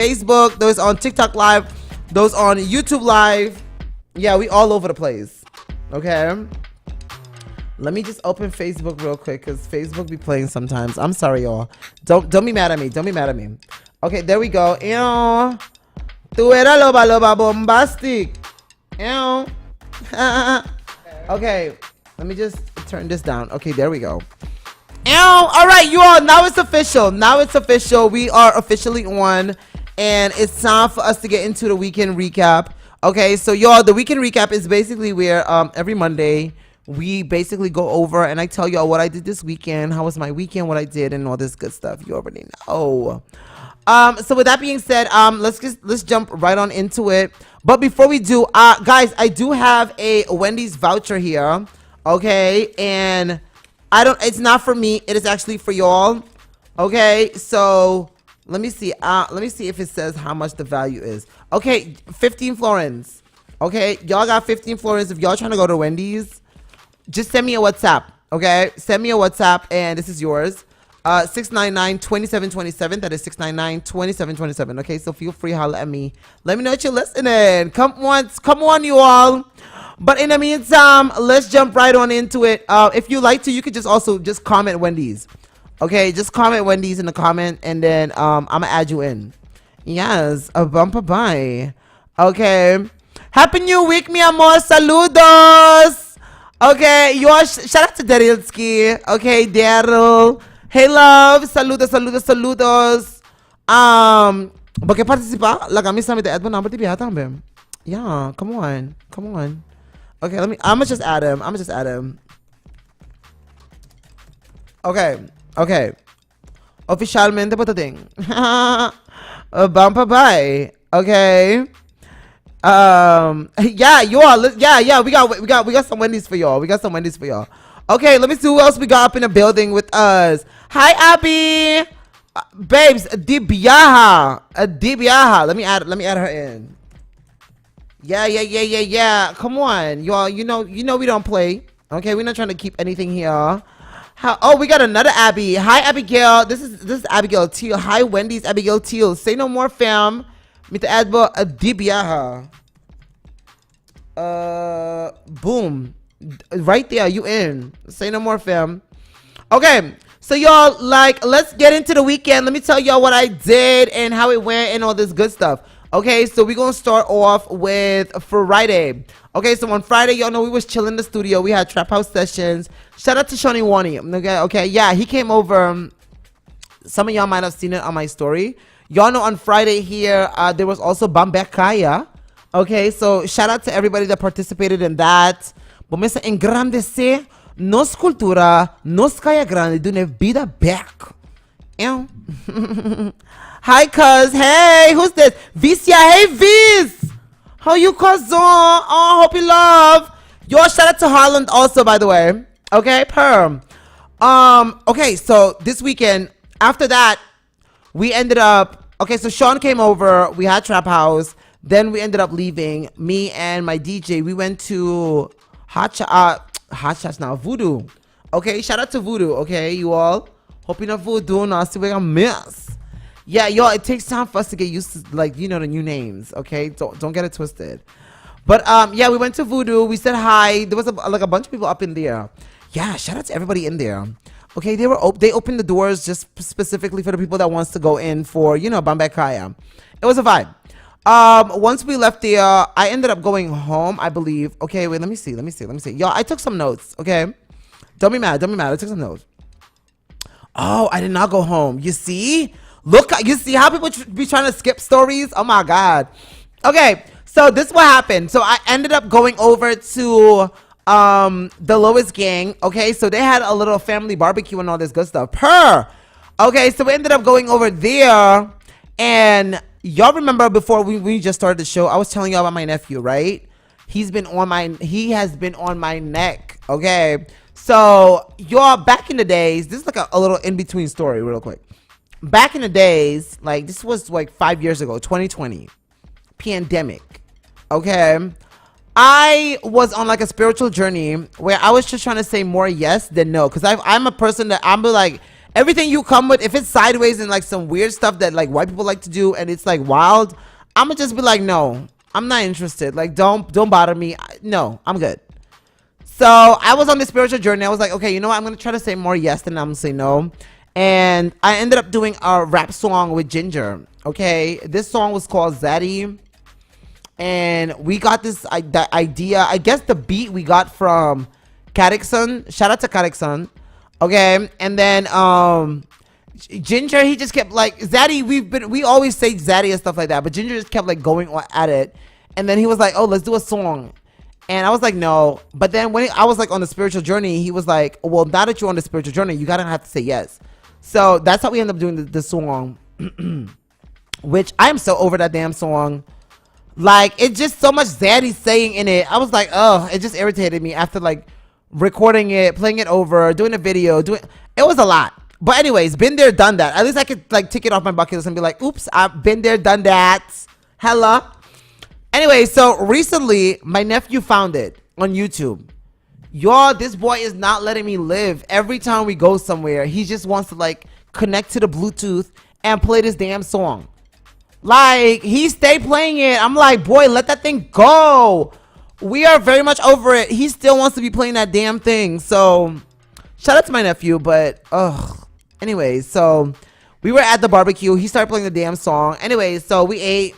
Facebook, those on TikTok Live, those on YouTube Live. Yeah, we all over the place. Okay. Let me just open Facebook real quick because Facebook be playing sometimes. I'm sorry, y'all. Don't be mad at me. Don't be mad at me. Okay, there we go. Ew. Tu era loba loba bombastic. Ew. Okay, let me just turn this down. Okay, there we go. Ew. All right, you all. Now it's official. Now it's official. We are officially on, and it's time for us to get into the weekend recap. Okay, so y'all, the weekend recap is basically where every Monday we basically go over and I tell y'all what I did this weekend, how was my weekend, what I did, and all this good stuff. You already know. So with that being said, let's jump right on into it. But before we do, guys, I do have a Wendy's voucher here. Okay, and it's not for me, it is actually for y'all. Okay, so let me see if it says how much the value is. Okay, 15 florins. Okay, y'all got 15 florins. If y'all trying to go to Wendy's, just send me a WhatsApp. Okay, send me a WhatsApp and this is yours. 699-2727. That is 699-2727. Okay, so feel free, holla at me. Let me know what you're listening. Come on, you all. But in the meantime, let's jump right on into it. If you like to, you could just comment Wendy's. Okay, just comment Wendy's in the comment, and then I'm gonna add you in. Yes, a bumper bye. Okay, happy new week, mi amor. Saludos. Okay, shout out to Darylski. Okay, Daryl. Hey, love. Saludos. ¿Por qué participa? La camisa me te add number tibi también. Yeah, come on. Okay, I'ma just add him. Okay. Oficialmente patating. Bumper bye. Okay. Yeah, you all. Yeah. We got some Wendy's for y'all. Okay, let me see who else we got up in the building with us. Hi, Abby. Babes, Dibiaha. Let me add her in. Yeah. Come on, y'all. You know we don't play. Okay, we're not trying to keep anything here. Oh, we got another Abby. Hi, Abigail. This is Abigail Teal. Hi, Wendy's Abigail Teal. Say no more, fam. Mit adbo Dibiaha. Boom. Right there, you in. Say no more, fam. Okay, so y'all, let's get into the weekend. Let me tell y'all what I did and how it went and all this good stuff. Okay, so we're gonna start off with Friday. Okay, so on Friday, y'all know we was chilling in the studio. We had trap house sessions. Shout out to Shoni Wani. Okay, yeah, he came over. Some of y'all might have seen it on my story. Y'all know on Friday here, there was also Bambekaya. Okay, so shout out to everybody that participated in that. Vamos a engrandecer nos cultura, nos kaya grande, do ne vida back. Hi, cuz. Hey, who's this? Vicia. Hey, Viz. How you, cousin? Oh, hope you love. Yo, shout out to Holland also, by the way. Okay, perm. Okay, so this weekend, after that, we ended up, okay, so Sean came over, we had Trap House, then we ended up leaving. Me and my DJ, we went to Hot Shots now, Voodoo. Okay, shout out to Voodoo, okay, you all. Hope you know Voodoo, now see what I miss. Yeah, y'all, it takes time for us to get used to, the new names, okay? Don't get it twisted. But, yeah, we went to Voodoo, we said hi. There was, a bunch of people up in there. Yeah, shout out to everybody in there. Okay, they opened the doors just specifically for the people that wants to go in for, Bambekaya. It was a vibe. Once we left there, I ended up going home, I believe. Okay, wait, let me see. Y'all, I took some notes, okay? Don't be mad. I took some notes. Oh, I did not go home. You see? Look, you see how people be trying to skip stories? Oh my God. Okay, so this is what happened. So I ended up going over to the Lowest Gang. Okay, so they had a little family barbecue and all this good stuff. Okay, so we ended up going over there, and y'all remember before we just started the show, I was telling y'all about my nephew, right? He has been on my neck. Okay, so y'all, back in the days, this is like a little in between story real quick. Back in the days, this was 5 years ago, 2020 pandemic. Okay, I was on a spiritual journey where I was just trying to say more yes than no, because I'm a person that I'm like, Everything you come with, if it's sideways and like some weird stuff that like white people like to do and it's like wild, I'ma just be like, no, I'm not interested. Like, don't bother me. No, I'm good. So I was on this spiritual journey. I was like, okay, you know what? I'm gonna try to say more yes than I'm gonna say no. And I ended up doing a rap song with Ginger. Okay, this song was called Zaddy, and we got this idea. I guess the beat we got from Carrickson. Shout out to Carrickson. Okay, and then Ginger, he just kept like Zaddy. We always say Zaddy and stuff like that, but Ginger just kept like going at it. And then he was like, oh, let's do a song. And I was like, no. But then when I was like on the spiritual journey, he was like, well, now that you're on the spiritual journey, you gotta have to say yes. So that's how we end up doing the song, which I am so over that damn song. Like, it's just so much Zaddy saying in it. I was like, oh, it just irritated me after like recording it, playing it over, doing a video, it was a lot. But anyways, been there, done that. At least I could like tick it off my bucket list and be like, oops, I've been there, done that. Hella. Anyway, so recently my nephew found it on YouTube. Y'all, this boy is not letting me live. Every time we go somewhere, he just wants to like connect to the Bluetooth and play this damn song. Like, he stayed playing it. I'm like, boy, let that thing go. We are very much over it. He still wants to be playing that damn thing. So shout out to my nephew. But anyways, so we were at the barbecue. He started playing the damn song. Anyways, so we ate.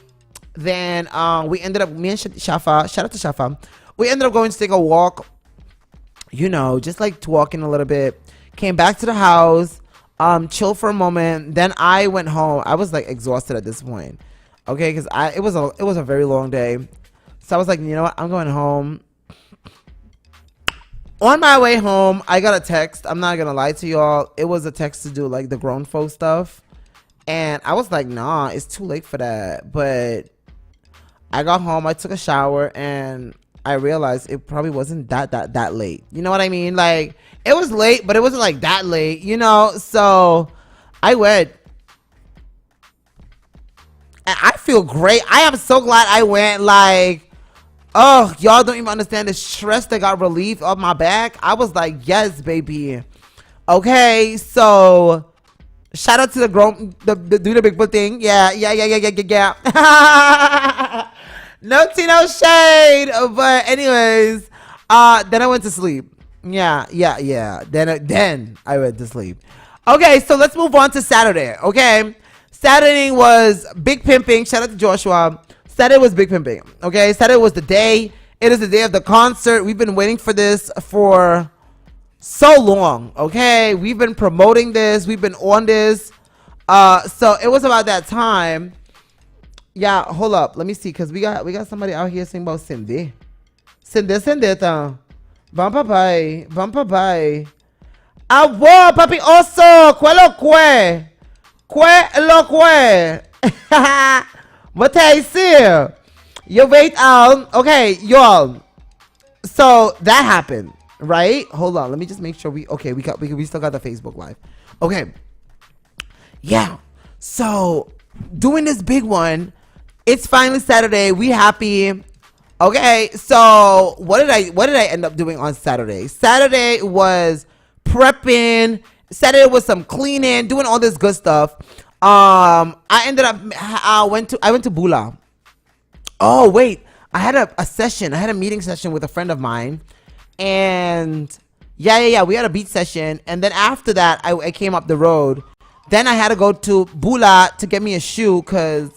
Then we ended up, me and Shafa, shout out to Shafa, we ended up going to take a walk, you know, just like walking a little bit. Came back to the house, chill for a moment. Then I went home. I was like exhausted at this point, okay, because it was a very long day. So I was like, you know what, I'm going home. On my way home, I got a text. I'm not gonna lie to y'all. It was a text to do like the grown folk stuff, and I was like, nah, it's too late for that. But I got home, I took a shower, and I realized it probably wasn't that late. You know what I mean? Like, it was late, but it wasn't like that late, you know? So I went. And I feel great. I am so glad I went. Like, oh, y'all don't even understand the stress that got relieved off my back. I was like, yes, baby. Okay, so shout out to the grown, the do the big butt thing. Yeah. No tea, no shade. But anyways, then I went to sleep. Yeah. Then I went to sleep. Okay, so let's move on to Saturday. Okay, Saturday was big pimping. Shout out to Joshua. Saturday was big pimping. Okay, Saturday was the day. It is the day of the concert. We've been waiting for this for so long. Okay, we've been promoting this. We've been on this. So it was about that time. Yeah, hold up. Let me see, cause we got somebody out here singing about Cindy. Cindy, Vam papai. Abo, papi oso, kwelo kwe. Kwe lo kwe. What I see? You wait out. Okay, y'all. So that happened, right? Hold on. Let me just make sure we still got the Facebook Live. Okay. Yeah. So doing this big one. It's finally Saturday. We happy. Okay, so what did I end up doing on Saturday? Saturday was prepping. Saturday was some cleaning, doing all this good stuff. I ended up I went to Bula. Oh wait, I had a session. I had a meeting session with a friend of mine, and yeah. We had a beat session, and then after that, I came up the road. Then I had to go to Bula to get me a shoe, cause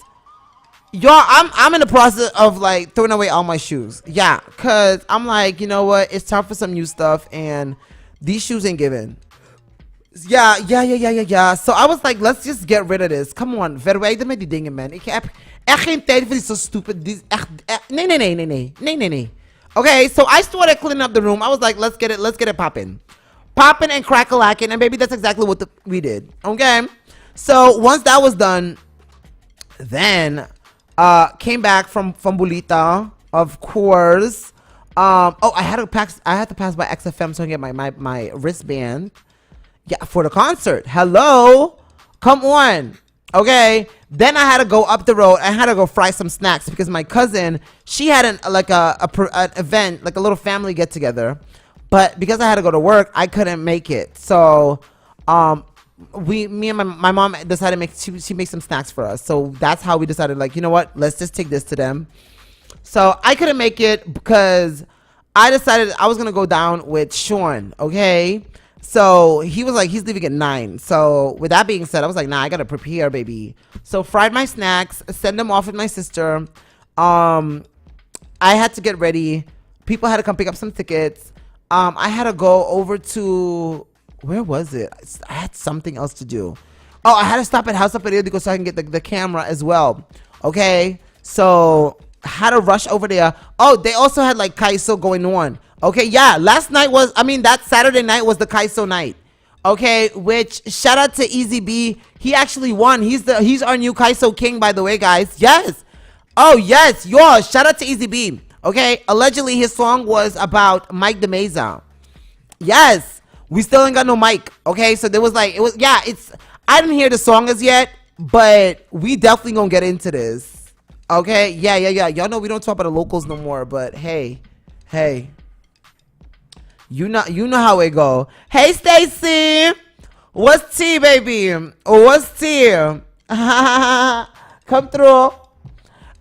y'all, I'm in the process of like throwing away all my shoes. Yeah, cause I'm like, you know what? It's time for some new stuff, and these shoes ain't giving. Yeah. So I was like, let's just get rid of this. Come on, verwijder me die dingen, man. Ik heb echt geen tijd voor die so stupid. Nee. Okay, so I started cleaning up the room. I was like, let's get it popping and crack-a-lacking, and baby, that's exactly what we did. Okay, so once that was done, then came back from Bulita, of course. I had to pass by XFM to get my wristband. Yeah, for the concert. Hello, come on. Okay, then I had to go up the road. I had to go fry some snacks because my cousin, she had an event, like a little family get together, but because I had to go to work, I couldn't make it. So me and my mom decided to make, she makes some snacks for us. So that's how we decided, like, you know what, let's just take this to them. So I couldn't make it because I decided I was gonna go down with Sean. Okay, so he was like, he's leaving at 9. So with that being said, I was like, nah, I gotta prepare, baby. So fried my snacks, send them off with my sister. I had to get ready. People had to come pick up some tickets. I had to go over to, where was it? I had something else to do. Oh, I had to stop at House of Periodico so I can get the camera as well. Okay, so had to rush over there. Oh, they also had like Kaiso going on. Okay, yeah, last night was, I mean, that Saturday night was the Kaiso night. Okay, which shout out to Easy B. He actually won. He's our new Kaiso king, by the way, guys. Yes. Oh yes, yours. Shout out to Easy B. Okay, allegedly his song was about Mike the Mesa. Yes, we still ain't got no mic. Okay, so there was like, it was, yeah, it's, I didn't hear the song as yet, but we definitely gonna get into this. Okay, yeah. Y'all know we don't talk about the locals no more, but hey, you know how it go. Hey Stacy, what's tea, baby? What's tea? Come through.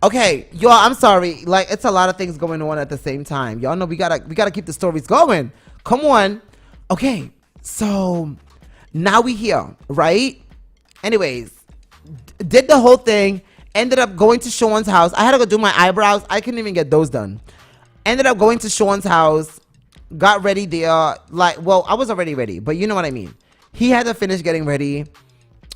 Okay, y'all, I'm sorry. Like, it's a lot of things going on at the same time. Y'all know we gotta keep the stories going. Come on. Okay, so now we here, right? Anyways, did the whole thing. Ended up going to Sean's house. I had to go do my eyebrows. I couldn't even get those done. Ended up going to Sean's house. Got ready there. Like, well, I was already ready, but you know what I mean. He had to finish getting ready.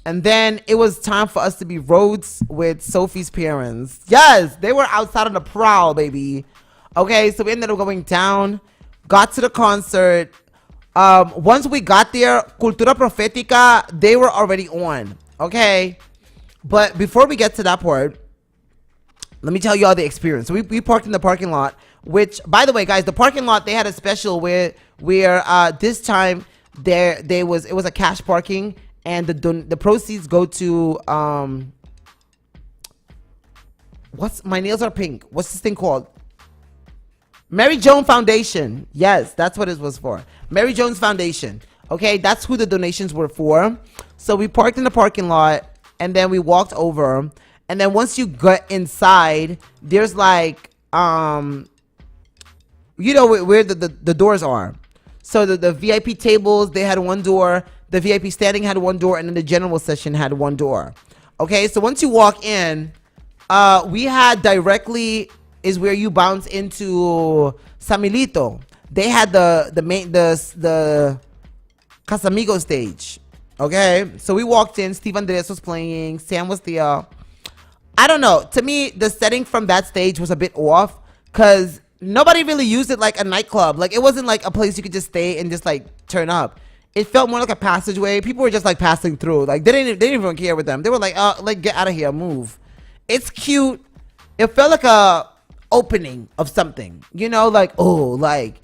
And then it was time for us to be roads with Sophie's parents. Yes, they were outside on the prowl, baby. Okay, so we ended up going down, got to the concert. Once we got there, Cultura Profetica, they were already on. Okay, but before we get to that part, let me tell you all the experience. So we parked in the parking lot, which, by the way, guys, the parking lot, they had a special where this time it was a cash parking. And the proceeds go to what's, my nails are pink. What's this thing called? Mary Joan Foundation. Yes, that's what it was for. Mary Jones Foundation. Okay, that's who the donations were for. So we parked in the parking lot and then we walked over. And then once you get inside, there's like you know where the doors are. So the VIP tables, they had one door. The VIP standing had one door, and then the general session had one door. Okay, so once you walk in, we had directly is where you bounce into Samilito. They had the Casamigo stage. Okay, so we walked in. Steve Andres was playing. Sam was there. I don't know. To me, the setting from that stage was a bit off because nobody really used it like a nightclub. Like, it wasn't like a place you could just stay and just like turn up. It felt more like a passageway. People were just like passing through. Like, they didn't even care with them. They were like, like, get out of here, move. It's cute. It felt like a opening of something, you know, like, oh, like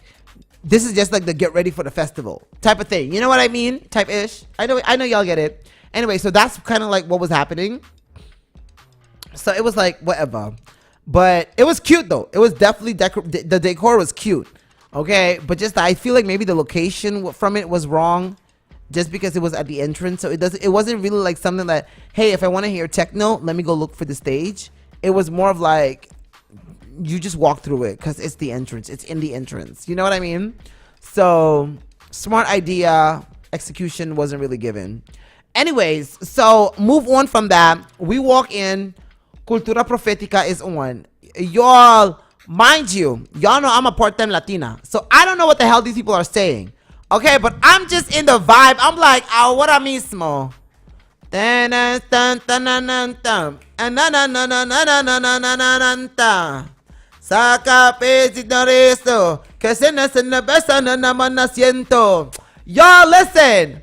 this is just like the get ready for the festival type of thing. You know what I mean? Type ish. I know y'all get it. Anyway, so that's kind of like what was happening. So it was like whatever, but it was cute though. It was definitely the decor was cute. Okay, but just I feel like maybe the location from it was wrong, just because it was at the entrance. So it wasn't really like something that, hey, if I want to hear techno, let me go look for the stage. It was more of like you just walk through it because it's the entrance. It's in the entrance. You know what I mean? So smart idea, execution wasn't really given. Anyways, so move on from that. We walk in. Cultura Profetica is on. Y'all. Mind you, y'all know I'm a part-time Latina, so I don't know what the hell these people are saying. Okay, but I'm just in the vibe. I'm like, oh, what I mean, small. Saca pesito resto, que se besa na manasiento. Y'all, listen.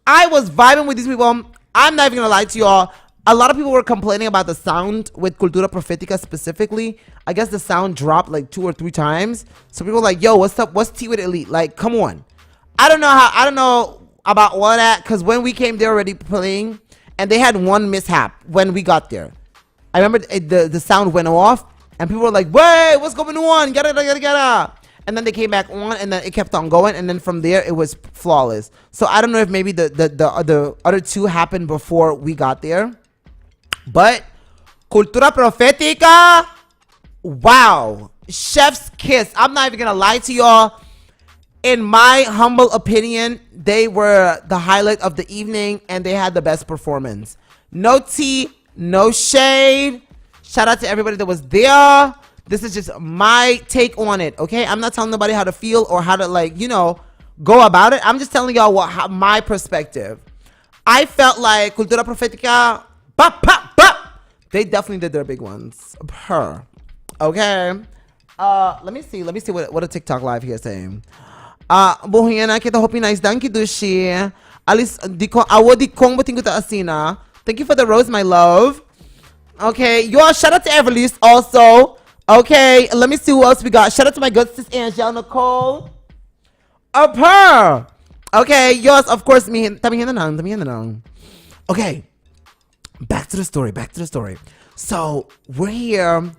I was vibing with these people. I'm not even gonna lie to y'all. A lot of people were complaining about the sound with Cultura Profetica specifically. I guess the sound dropped like 2 or 3 times. So people were like, yo, what's up? What's tea with Elite? Like, come on. I don't know about all of that, because when we came, they were already playing, and they had one mishap when we got there. I remember the sound went off, and people were like, wait, what's going on? Yada, yada, yada. and then they came back on, and then it kept on going, and then from there it was flawless. So I don't know if maybe the other two happened before we got there, but Cultura Profética, wow, chef's kiss. I'm not even gonna lie to y'all. In my humble opinion, they were the highlight of the evening, and they had the best performance. No tea, no shade. Shout out to everybody that was there. This is just my take on it, okay? I'm not telling nobody how to feel or how to, like, you know, go about it. I'm just telling y'all my perspective. I felt like Cultura Profética, they definitely did their big ones. Okay? Let me see what a TikTok live here is saying. Bohina kita hopi nice danki dushi. Alice diko awodi kong bating ta asina. Thank you for the rose, my love. Okay, y'all, shout out to Everlease also. Okay, let me see who else we got. Shout out to my good sis Angel Nicole. Up her. Okay, yours, of course, me. Okay, back to the story. So we're here.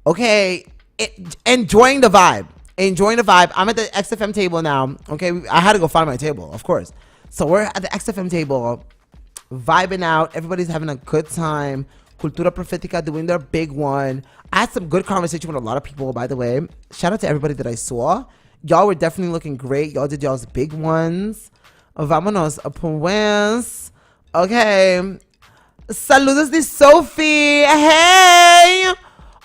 Okay, enjoying the vibe. I'm at the XFM table now. Okay, I had to go find my table, of course. So we're at the XFM table, vibing out. Everybody's having a good time. Cultura Profética doing their big one. I had some good conversation with a lot of people, by the way. Shout out to everybody that I saw. Y'all were definitely looking great. Y'all did y'all's big ones. Vámonos, pues. Okay. Saludos de Sophie. Hey.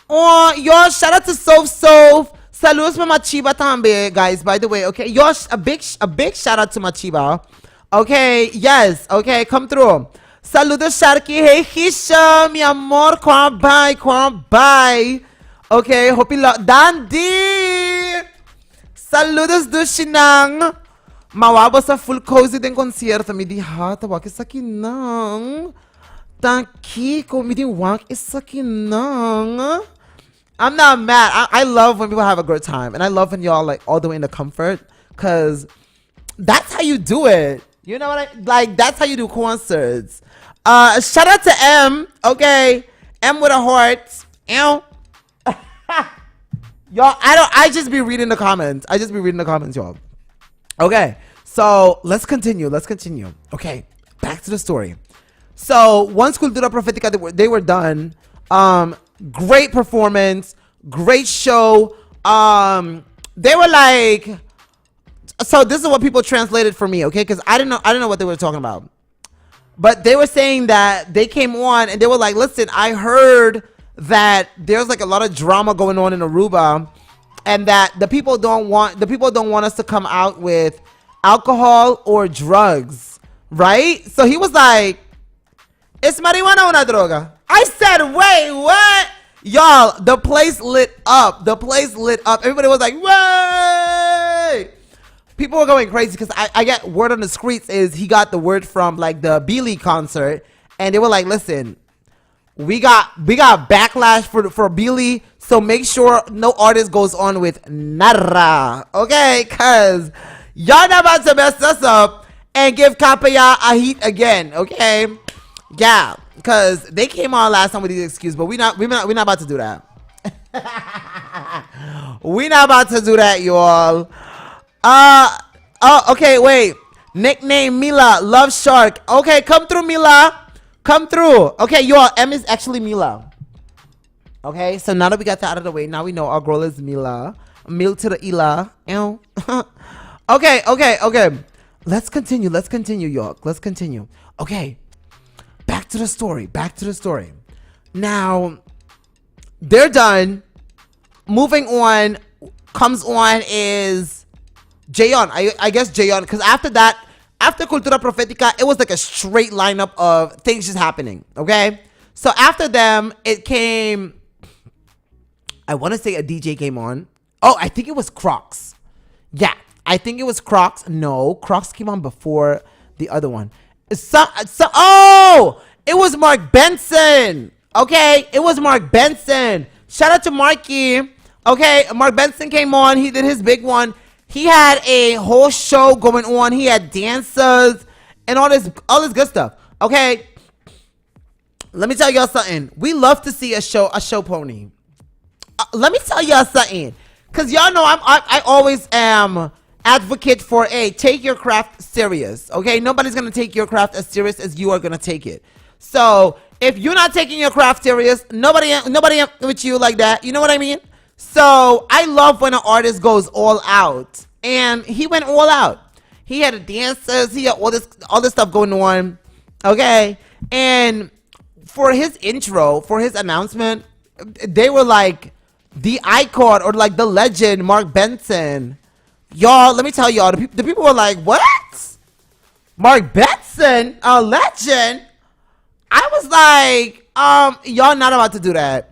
Oh, y'all, shout out to Soph. Saludos para Machiba también, guys, by the way. Okay, y'all, a big shout out to Machiba. Okay, yes. Okay, come through. Saludos, Sharky. Hey, Hisha, mi amor. Bye. Okay, hope you love. Dandy. Saludos, Dushinang. Mawaba sa full cozy din concierto. Mi di hata wak isa kinang. Tanki ko mi di wak isa kinang. I'm not mad. I love when people have a good time. And I love when y'all like all the way in the comfort. Because that's how you do it. You know what like, that's how you do concerts. Shout out to M. Okay. M with a heart. Ew. Y'all, I just be reading the comments. Y'all. Okay. So let's continue. Okay. Back to the story. So once Cultura Profética, they were done. Great performance. Great show. They were like, so this is what people translated for me, okay? Because I didn't know what they were talking about. But they were saying that they came on and they were like, listen, I heard that there's like a lot of drama going on in Aruba, and that the people don't want us to come out with alcohol or drugs, right? So he was like, "Es marijuana una droga?" I said, "Wait, what?" Y'all, the place lit up. Everybody was like, "Wait!" People were going crazy because I get word on the streets is he got the word from like the Billy concert, and they were like, "Listen, we got backlash for Billy, so make sure no artist goes on with nada, okay? Cause y'all not about to mess us up and give Kapaya a heat again, okay? Yeah, cause they came on last time with these excuses, but we're not about to do that. We're not about to do that, y'all. Okay, wait. Nickname Mila, Love Shark. Okay, come through, Mila. Come through. Okay, y'all, M is actually Mila. Okay, so now that we got that out of the way, now we know our girl is Mila. Mil to the Ila. Ew. Okay. Let's continue, y'all. Let's continue. Okay. Back to the story. Now, they're done. Moving on. Comes on is Jayon. I guess Jayon. Because after that, after Cultura Profética, it was like a straight lineup of things just happening. Okay? So after them, it came... I want to say a DJ came on. Oh, I think it was Crocs. Yeah, I think it was Crocs. No, Crocs came on before the other one. Oh, it was Mark Benson. Okay, it was Mark Benson. Shout out to Marky. Okay, Mark Benson came on. He did his big one. He had a whole show going on. He had dancers and all this good stuff. Okay, let me tell y'all something. We love to see a show pony. Let me tell y'all something. Cause y'all know I always am advocate for take your craft serious. Okay, nobody's gonna take your craft as serious as you are gonna take it. So if you're not taking your craft serious, nobody with you like that. You know what I mean? So I love when an artist goes all out, and he went all out. He had the dancers, he had all this stuff going on. Okay, and for his intro, for his announcement, they were like the icon or like the legend, Mark Benson. Y'all, let me tell y'all, the people were like, what? Mark Benson, a legend? I was like, y'all not about to do that.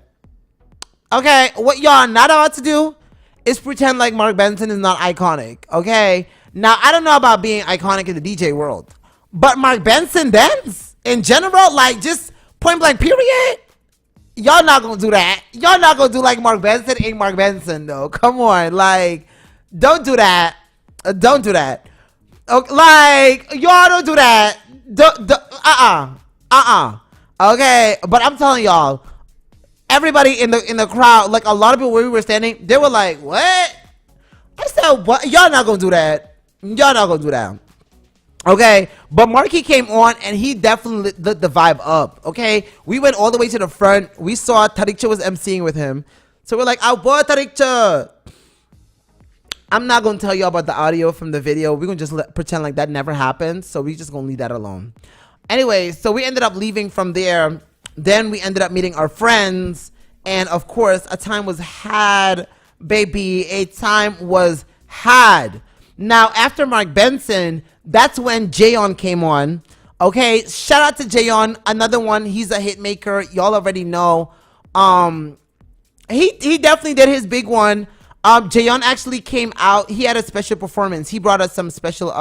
Okay, what y'all not about to do is pretend like Mark Benson is not iconic. Okay, now I don't know about being iconic in the DJ world, but Mark Benson dance in general, like just point blank period. Y'all not gonna do that. Y'all not gonna do like Mark Benson ain't Mark Benson though. Come on, like don't do that. Don't do that. Okay, like y'all don't do that. Okay, but I'm telling y'all, everybody in the crowd, like a lot of people where we were standing, they were like, "What?" I said, "What? Y'all not gonna do that. Y'all not gonna do that." Okay, but Marky came on and he definitely lit the vibe up. Okay, we went all the way to the front. We saw Tarikcha was emceeing with him, so we're like, "Oh boy, Tarikcha." I'm not gonna tell you about the audio from the video. We're gonna just pretend like that never happened. So we just gonna leave that alone. Anyway, so we ended up leaving from there. Then we ended up meeting our friends, and of course, a time was had, baby. A time was had. Now, after Mark Benson, that's when Jayon came on. Okay, shout out to Jayon, another one. He's a hit maker. Y'all already know. He definitely did his big one. Jayon actually came out. He had a special performance. He brought us some special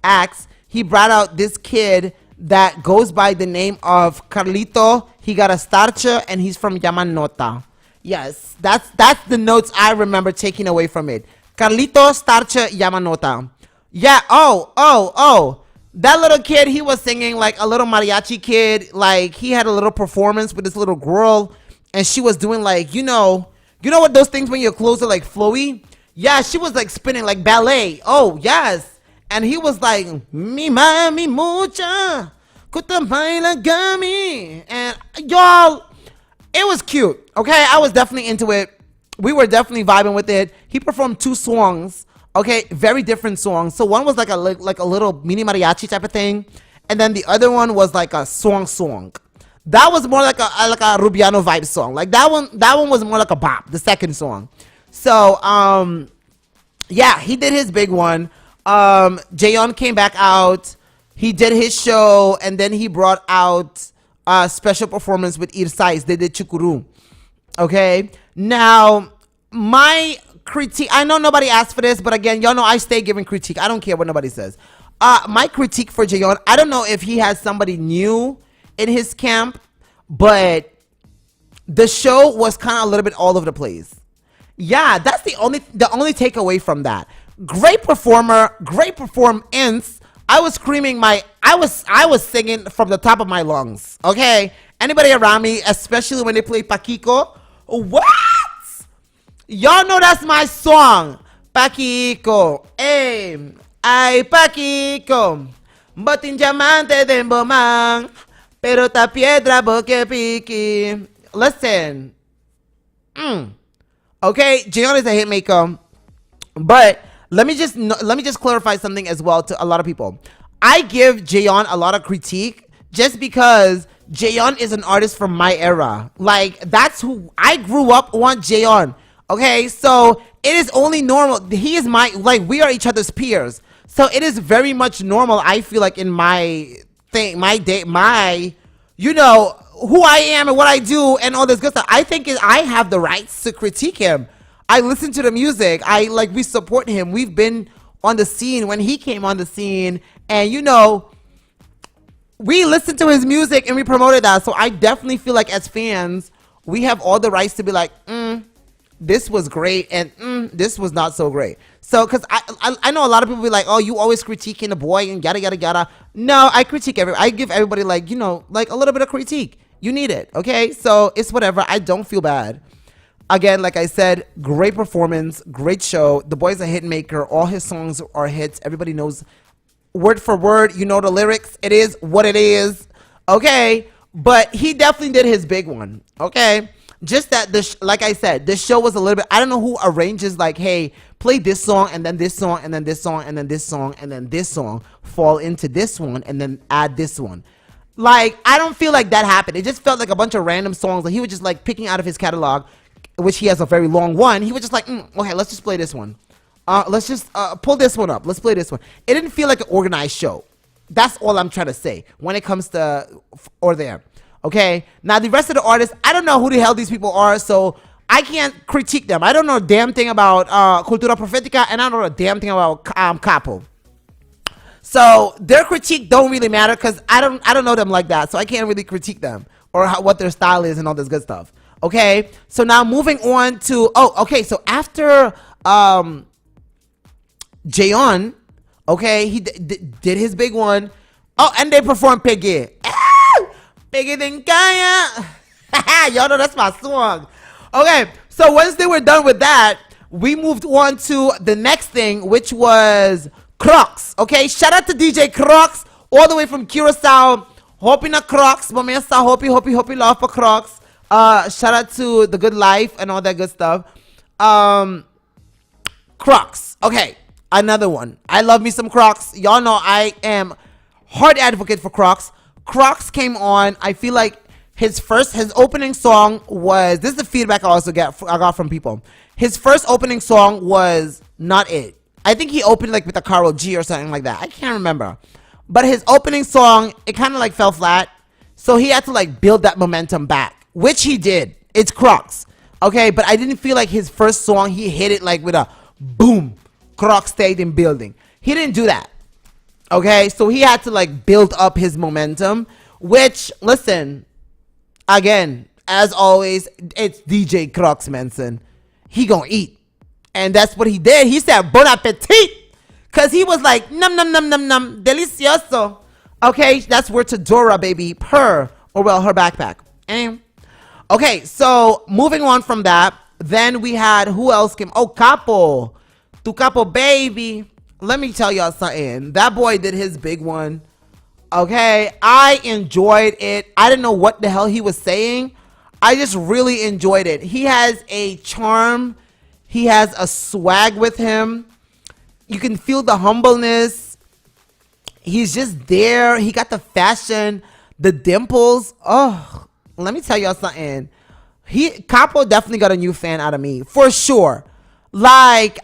acts. He brought out this kid that goes by the name of Carlito. He got a starcha and he's from Yamanota. Yes, that's the notes I remember taking away from it. Carlito Starcha Yamanota. Yeah, oh. That little kid, he was singing like a little mariachi kid. Like he had a little performance with this little girl and she was doing like, you know what those things when your clothes are like flowy? Yeah, she was like spinning like ballet. Oh, yes. And he was like, mi mami mucha, kuta baila gami. And y'all, it was cute. Okay, I was definitely into it. We were definitely vibing with it. He performed 2 songs. Okay, very different songs. So one was like a little mini mariachi type of thing, and then the other one was like a song. That was more like a Rubiano vibe song. Like that one was more like a bop. The second song. So yeah, he did his big one. Jayon came back out. He did his show, and then he brought out a special performance with Irsais. They did Chukuru. Okay, now my critique, I know nobody asked for this, but again, y'all know I stay giving critique. I don't care what nobody says. My critique for Jayon, I don't know if he has somebody new in his camp, but the show was kind of a little bit all over the place. Yeah, that's the only takeaway from that. Great performer, great performance. I was screaming I was singing from the top of my lungs. Okay, anybody around me, especially when they play Paquico, what? Y'all know that's my song. Paquico, ay Paquico, botín diamante de bomán, pero ta piedra boque piqui. Listen, okay, Jayon is a hit maker, but let me just clarify something as well to a lot of people. I give Jayon a lot of critique just because Jayon is an artist from my era. Like that's who I grew up on. Jayon. Okay, so it is only normal. He is we are each other's peers. So it is very much normal, I feel like, in my thing, you know, who I am and what I do and all this good stuff. I think I have the rights to critique him. I listen to the music. We support him. We've been on the scene when he came on the scene, and you know, we listened to his music and we promoted that. So I definitely feel like as fans, we have all the rights to be like, this was great and this was not so great. So because I know a lot of people be like, oh, you always critiquing the boy and yada yada yada. No, I critique I give everybody like, you know, like a little bit of critique. You need it, okay? So it's whatever. I don't feel bad. Again, like I said, great performance, great show. The boy's a hit maker. All his songs are hits. Everybody knows word for word. You know the lyrics. It is what it is. Okay. But he definitely did his big one. Okay. Just that this, like I said, this show was a little bit, I don't know who arranges like, hey, play this song and then this song and then this song and then this song and then this song fall into this one and then add this one. Like, I don't feel like that happened. It just felt like a bunch of random songs that he was just like picking out of his catalog, which he has a very long one. He was just like, okay, let's just play this one. Let's just pull this one up. Let's play this one. It didn't feel like an organized show. That's all I'm trying to say when it comes to or there. Okay. Now the rest of the artists, I don't know who the hell these people are, so I can't critique them. I don't know a damn thing about Cultura Profética, and I don't know a damn thing about Capo. So their critique don't really matter because I don't know them like that, so I can't really critique them or what their style is and all this good stuff. Okay. So now moving on to okay. So after Jayon, okay, he did his big one. Oh, and they performed Peggy. Peggy din kaya. Y'all know that's my song. Okay, so once they were done with that, we moved on to the next thing, which was Crocs. Okay, shout out to DJ Crocs, all the way from Curacao. Hopi na Crocs, mamesa hopi love for Crocs. Shout out to The Good Life and all that good stuff. Crocs. Okay, another one. I love me some Crocs. Y'all know I am hard advocate for Crocs. Crocs came on. I feel like his opening song was, this is the feedback I got from people. His first opening song was not it. I think he opened like with a Karol G or something like that. I can't remember. But his opening song, it kind of like fell flat. So he had to like build that momentum back, which he did. It's Crocs. Okay, but I didn't feel like his first song, he hit it like with a boom. Crocs stayed in building. He didn't do that. Okay, so he had to like build up his momentum, which, listen, again, as always, it's DJ Crocs Manson. He gonna eat. And that's what he did. He said, bon appetit. Because he was like, num, num, num, num, num, delicioso. Okay, that's word to Dora, baby. Her, or well, her backpack. Okay, so moving on from that, then we had, who else came? Oh, Capo. Tu Capo, baby. Let me tell y'all something. That boy did his big one. Okay, I enjoyed it. I didn't know what the hell he was saying. I just really enjoyed it. He has a charm. He has a swag with him. You can feel the humbleness. He's just there. He got the fashion, the dimples. Oh, let me tell y'all something. Capo definitely got a new fan out of me, for sure. Like,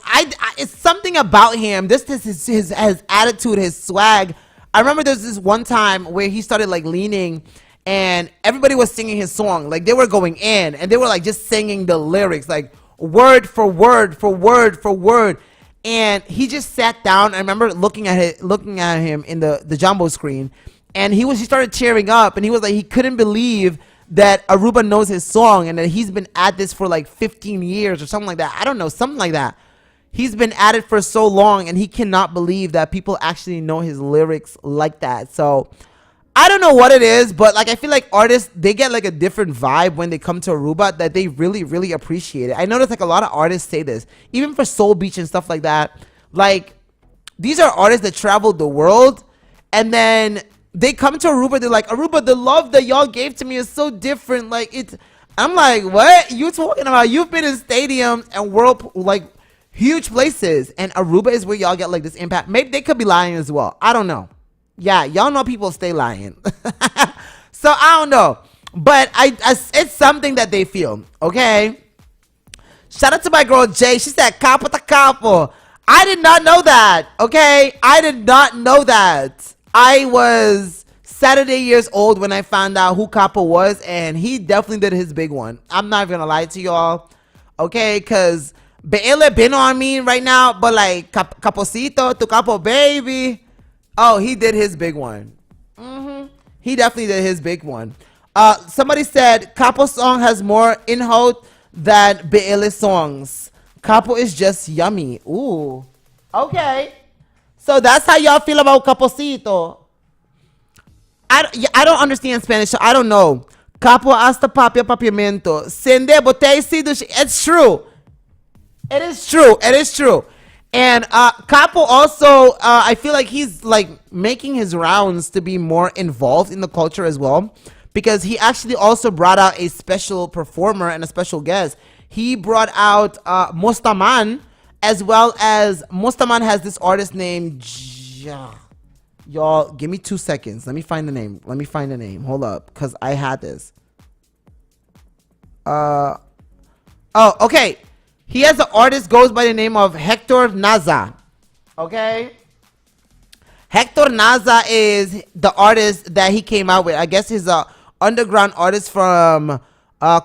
it's something about him. This is his attitude, his swag. I remember there's this one time where he started like leaning and everybody was singing his song. Like, they were going in and they were like just singing the lyrics, like word for word for word for word. And he just sat down. I remember looking at him in the jumbo screen, and he started tearing up, and he was like, he couldn't believe that Aruba knows his song and that he's been at this for like 15 years or something like that. I don't know, something like that. He's been at it for so long and he cannot believe that people actually know his lyrics like that. So I don't know what it is, but like I feel like artists, they get like a different vibe when they come to Aruba that they really, really appreciate it. I notice like a lot of artists say this, even for Soul Beach and stuff like that. Like, these are artists that traveled the world and then they come to Aruba, they're like, Aruba, the love that y'all gave to me is so different. Like, I'm like, what you talking about? You've been in stadiums and world, like, huge places, and Aruba is where y'all get like this impact. Maybe they could be lying as well. I don't know. Yeah, y'all know people stay lying. So I don't know, but it's something that they feel. Okay. Shout out to my girl Jay. She said capo ta capo. I did not know that. Okay, I did not know that. I was Saturday years old when I found out who Capo was, and he definitely did his big one. I'm not even gonna lie to y'all, okay? Because Be'ele been on me right now, but like Caposito, Tu Capo baby, oh, he did his big one. He definitely did his big one. Somebody said Capo's song has more in-house than Be'ele songs. Capo is just yummy. Ooh, okay. So that's how y'all feel about Caposito. I don't understand Spanish, so I don't know. Capo hasta papia papiamento. Sende botei sido. It's true. It is true. It is true. And Capo also, I feel like he's like making his rounds to be more involved in the culture as well, because he actually also brought out a special performer and a special guest. He brought out Mostaman, as well as Mostaman has this artist named y'all. Give me 2 seconds. Let me find the name. Hold up, because I had this. Oh, okay. He has an artist goes by the name of Hector Naza. Okay? Hector Naza is the artist that he came out with. I guess he's a underground artist from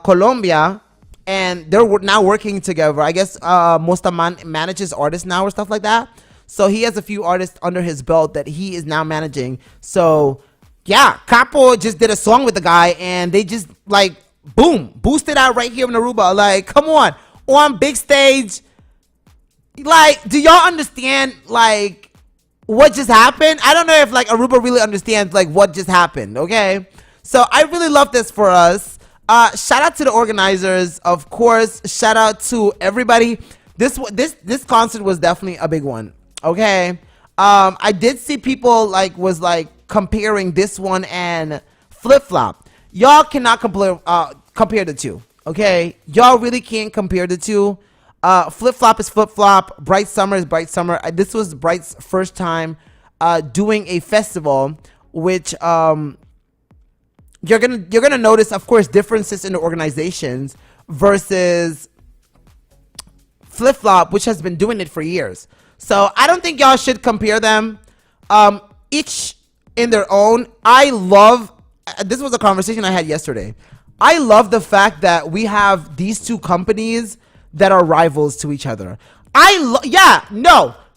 Colombia, and they're now working together. I guess Mostaman manages artists now or stuff like that. So he has a few artists under his belt that he is now managing. So yeah, Capo just did a song with the guy, and they just like boom, boosted out right here in Aruba. Like, come on big stage. Like, do y'all understand like what just happened? I don't know if like Aruba really understands like what just happened. Okay, so I really love this for us. Shout out to the organizers, of course. Shout out to everybody. This concert was definitely a big one. Okay, I did see people was comparing this one and Flip Flop. Y'all cannot compare the two. Okay, y'all really can't compare the two. Flip Flop is Flip Flop. Bright Summer is Bright Summer. This was Bright's first time doing a festival, which you're gonna notice, of course, differences in the organizations versus Flip Flop, which has been doing it for years. So I don't think y'all should compare them. Each in their own. I love. This was a conversation I had yesterday. I love the fact that we have these two companies that are rivals to each other.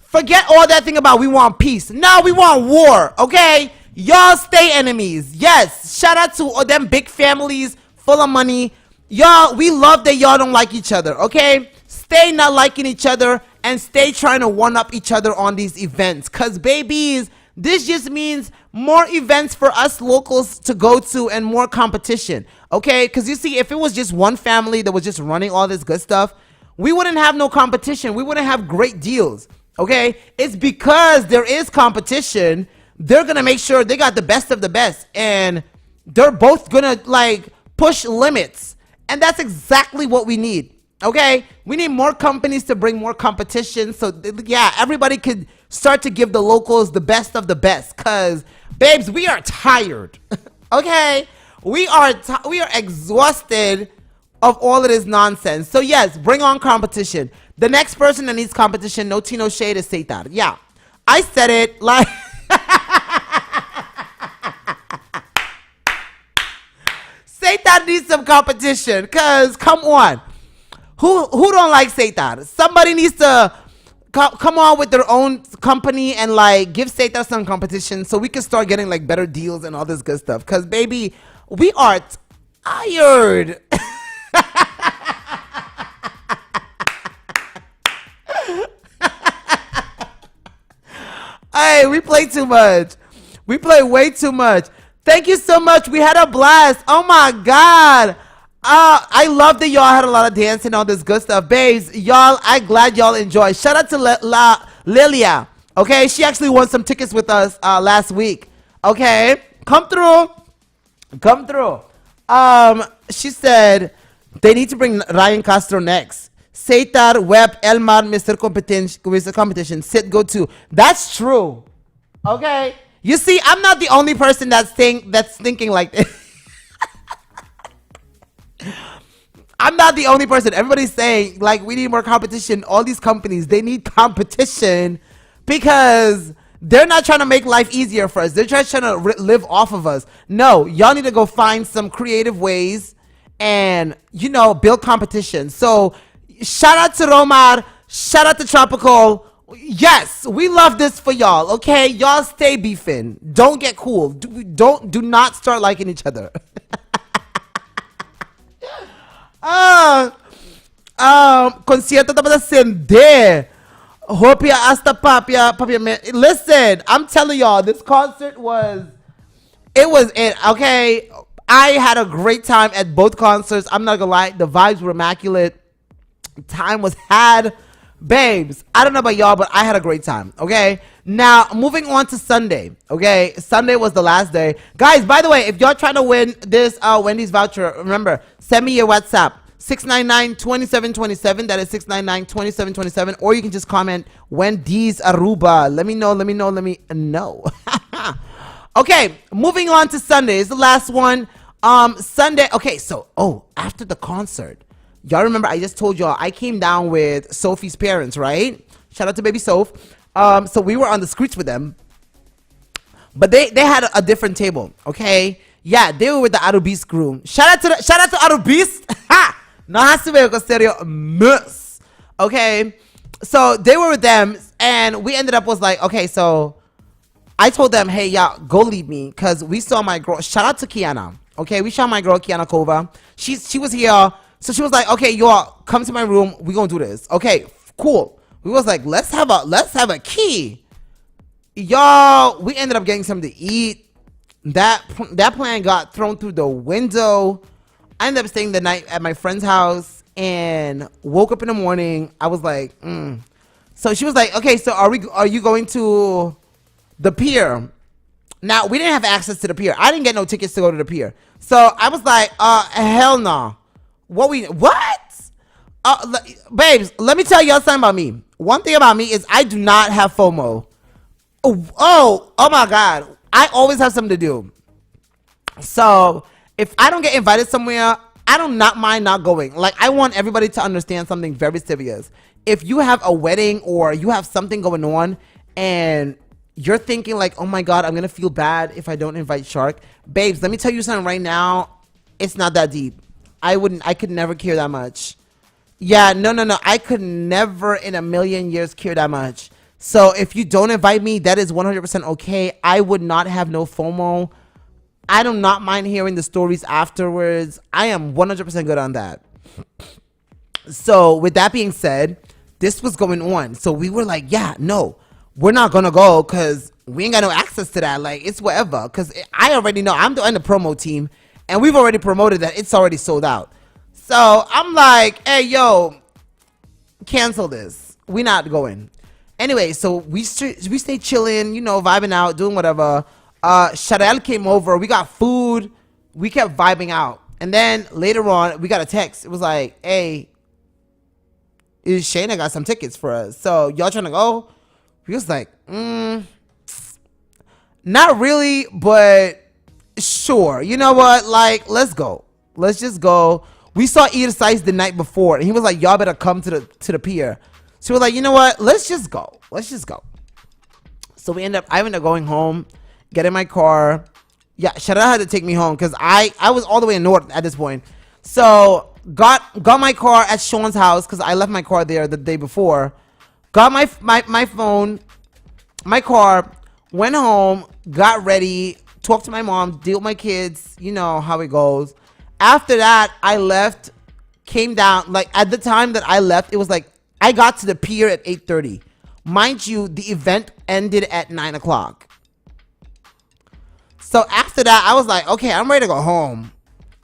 Forget all that thing about we want peace. No, we want war, okay? Y'all stay enemies. Yes, shout out to all them big families full of money. Y'all, we love that y'all don't like each other, okay? Stay not liking each other and stay trying to one-up each other on these events. Because, babies, this just means more events for us locals to go to and more competition, okay? Because you see, if it was just one family that was just running all this good stuff, we wouldn't have no competition. We wouldn't have great deals, okay? It's because there is competition. They're going to make sure they got the best of the best. And they're both going to, push limits. And that's exactly what we need, okay? We need more companies to bring more competition. So, yeah, everybody could start to give the locals the best of the best. Because, babes, we are tired, okay? We are exhausted of all of this nonsense. So, yes, bring on competition. The next person that needs competition, no tea, no shade, is Seitar. Yeah, I said it like... Seitar needs some competition, because, come on. Who don't like Seitar? Somebody needs to come on with their own company and, give Seitar some competition so we can start getting, better deals and all this good stuff. Because, baby, we are tired. Hey, we play too much. We play way too much. Thank you so much. We had a blast. Oh my God. I love that y'all had a lot of dancing and all this good stuff. Babes, y'all, I'm glad y'all enjoyed. Shout out to Lilia. Okay, she actually won some tickets with us last week. Okay, come through. Come through. She said they need to bring Ryan Castro next. Seitar, Web, Elmar, Mr. Competition, Sit, Go To. That's true. Okay. You see, I'm not the only person that's thinking like this. I'm not the only person. Everybody's saying, we need more competition. All these companies, they need competition because they're not trying to make life easier for us. They're just trying to live off of us. No, y'all need to go find some creative ways and, build competition. So, shout out to Romar. Shout out to Tropical. Yes, we love this for y'all, okay? Y'all stay beefing. Don't get cool. Do not start liking each other. Concierto tá para acender. Hopia hasta papia. Listen, I'm telling y'all, this concert was it, okay? I had a great time at both concerts. I'm not gonna lie, the vibes were immaculate. Time was had. Babes, I don't know about y'all, but I had a great time. Okay, now moving on to Sunday. Okay, Sunday was the last day. Guys, by the way, if y'all trying to win this Wendy's voucher, remember, send me your WhatsApp 699-2727. That is 699-2727. Or you can just comment Wendy's Aruba. Let me know. Okay, moving on to Sunday. It's the last one. Sunday. Okay, so after the concert, y'all remember I just told y'all I came down with Sophie's parents, right? Shout out to baby Soph. So we were on the streets with them, but they had a different table. Okay, yeah, they were with the Arubis crew. Shout out to Arubis. Ha! No hasibe ko serio mus. Okay, so they were with them, and we ended up was like, okay, so I told them, hey, y'all, go leave me, because we saw my girl. Shout out to Kiana. Okay, we saw my girl, Kiana Kova. She was here. So she was like, okay, y'all, come to my room. We gonna do this. Okay, cool. We was like, let's have a key. Y'all, we ended up getting something to eat. That plan got thrown through the window. I ended up staying the night at my friend's house and woke up in the morning. I was like, So she was like, okay, so are you going to the pier? Now, we didn't have access to the pier. I didn't get no tickets to go to the pier. So I was like, hell no. What? Babes, let me tell y'all something about me. One thing about me is I do not have FOMO. Oh my God. I always have something to do. So if I don't get invited somewhere, I do not mind not going. Like, I want everybody to understand something very serious. If you have a wedding or you have something going on and you're thinking like, oh my God, I'm going to feel bad if I don't invite Shark. Babes, let me tell you something right now. It's not that deep. I could never care that much. Yeah, no. I could never in a million years care that much. So if you don't invite me, that is 100% okay. I would not have no FOMO. I do not mind hearing the stories afterwards. I am 100% good on that. So with that being said, this was going on. So we were like, yeah, no, we're not going to go because we ain't got no access to that. Like, it's whatever. Because I already know I'm on the promo team. And we've already promoted that it's already sold out. So I'm like, hey, yo, cancel this. We're not going. Anyway, so we stayed chilling, vibing out, doing whatever. Sharel came over. We got food. We kept vibing out. And then later on, we got a text. It was like, hey, Shayna got some tickets for us. So y'all trying to go? We was like, not really, but sure. You know what? Like, let's go. Let's just go. We saw Edith Sice the night before, and he was like, y'all better come to the pier. So we're like, you know what? Let's just go. So I ended up going home, get in my car. Yeah, Shara had to take me home because I was all the way in North at this point. So got my car at Sean's house because I left my car there the day before. Got my phone, my car, went home, got ready, talked to my mom, deal with my kids. You know how it goes. After that, I left, came down. Like, at the time that I left, it was like I got to the pier at 8:30. Mind you, the event ended at 9 o'clock. So after that, I was like, okay, I'm ready to go home.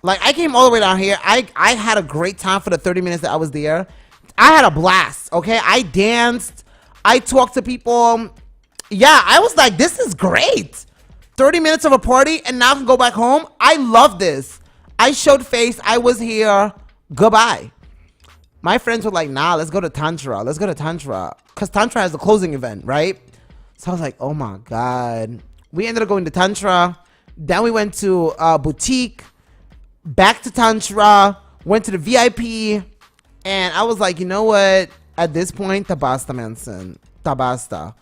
Like, I came all the way down here. I had a great time for the 30 minutes that I was there. I had a blast, okay? I danced. I talked to people. Yeah, I was like, this is great. 30 minutes of a party, and now I can go back home. I love this. I showed face. I was here. Goodbye. My friends were like, nah, let's go to Tantra. Let's go to Tantra. Because Tantra has a closing event, right? So I was like, oh my God. We ended up going to Tantra. Then we went to Boutique. Back to Tantra. Went to the VIP. And I was like, you know what? At this point, tabasta, Manson. Tabasta.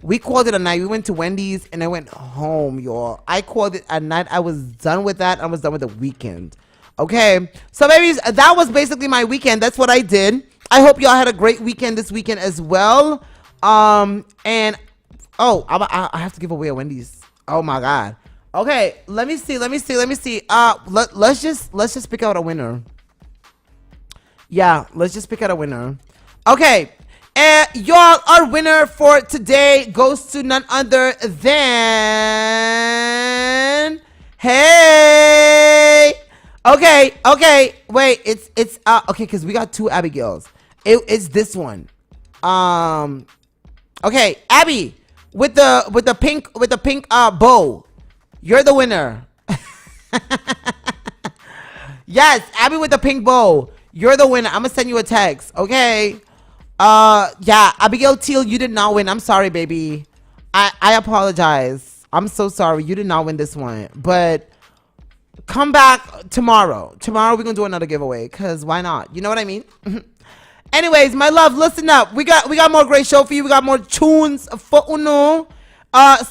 We called it a night. We went to Wendy's and I went home, y'all. I called it a night. I was done with that. I was done with the weekend. Okay. So babies, that was basically my weekend. That's what I did. I hope y'all had a great weekend this weekend as well. And oh, I have to give away a Wendy's. Oh my God. Okay. Let me see. Let's just pick out a winner. Yeah. Let's just pick out a winner. Okay. And y'all, our winner for today goes to none other than, hey, Okay. Wait, it's okay, because we got two Abigails. It's this one. Okay, Abby with the pink bow. You're the winner. Yes, Abby with the pink bow. You're the winner. I'm gonna send you a text. Okay. Yeah, Abigail Teal, you did not win. I'm sorry, baby. I apologize. I'm so sorry. You did not win this one. But come back tomorrow. Tomorrow we're gonna do another giveaway. Cause why not? You know what I mean? Anyways, my love, listen up. We got more great show for you. We got more tunes for uno.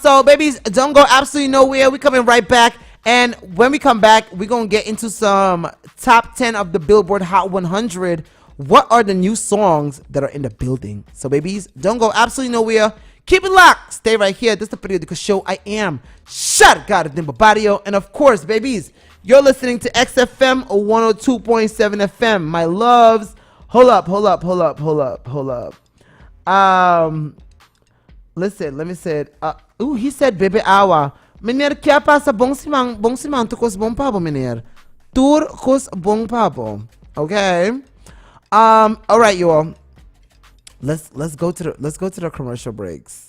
So babies, don't go absolutely nowhere. We coming right back. And when we come back, we're going to get into some top 10 of the Billboard Hot 100. What are the new songs that are in the building? So, babies, don't go absolutely nowhere. Keep it locked. Stay right here. This is the Periodico Show. I am Shargaradin Babadio. And, of course, babies, you're listening to XFM 102.7 FM. My loves. Hold up. Listen, let me say it. He said, baby, awa. Meneer, kaya pasa bong simang tukos bong pabo, meneer. Tur kos bong pabo. Okay. All right, you all. Let's go to the commercial breaks.